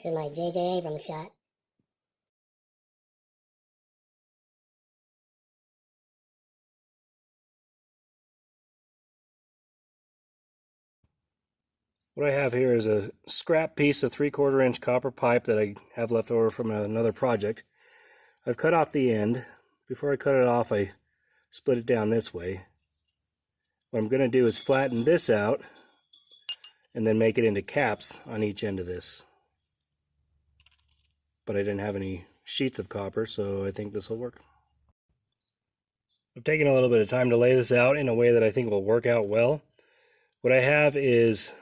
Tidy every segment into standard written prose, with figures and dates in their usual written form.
There's my J.J. Abrams shot. What I have here is a scrap piece of 3/4 inch copper pipe that I have left over from another project. I've cut off the end. Before I cut it off, I split it down this way. What I'm going to do is flatten this out and then make it into caps on each end of this. But I didn't have any sheets of copper, so I think this will work. I've taken a little bit of time to lay this out in a way that I think will work out well. What I have is,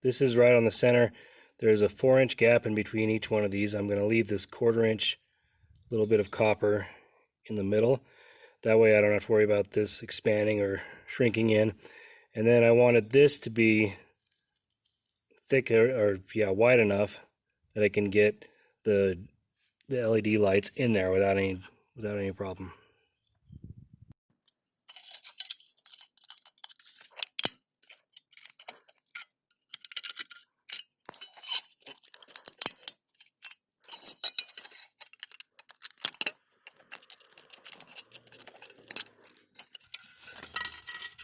this is right on the center. There's a 4-inch gap in between each one of these. I'm going to leave this 1/4 inch little bit of copper in the middle. That way I don't have to worry about this expanding or shrinking in. And then I wanted this to be thicker, or wide enough that I can get the LED lights in there without any problem.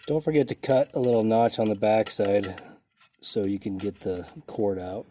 Don't forget to cut a little notch on the back side so you can get the cord out.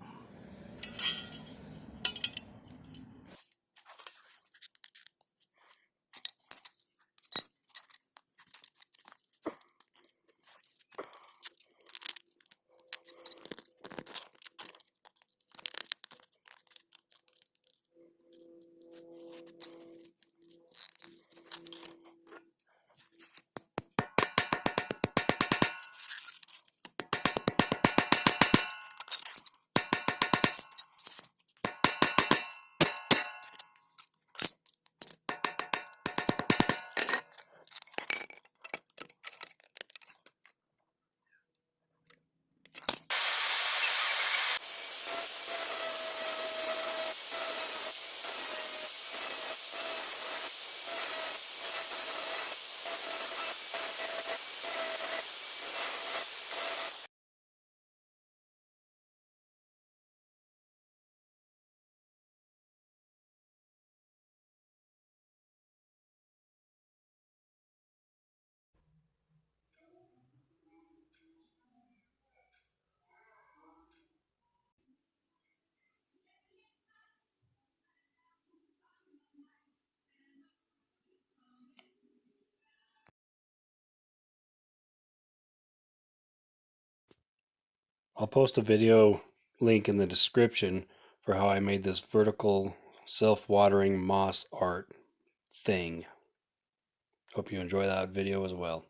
I'll post a video link in the description for how I made this vertical self-watering moss art thing. Hope you enjoy that video as well.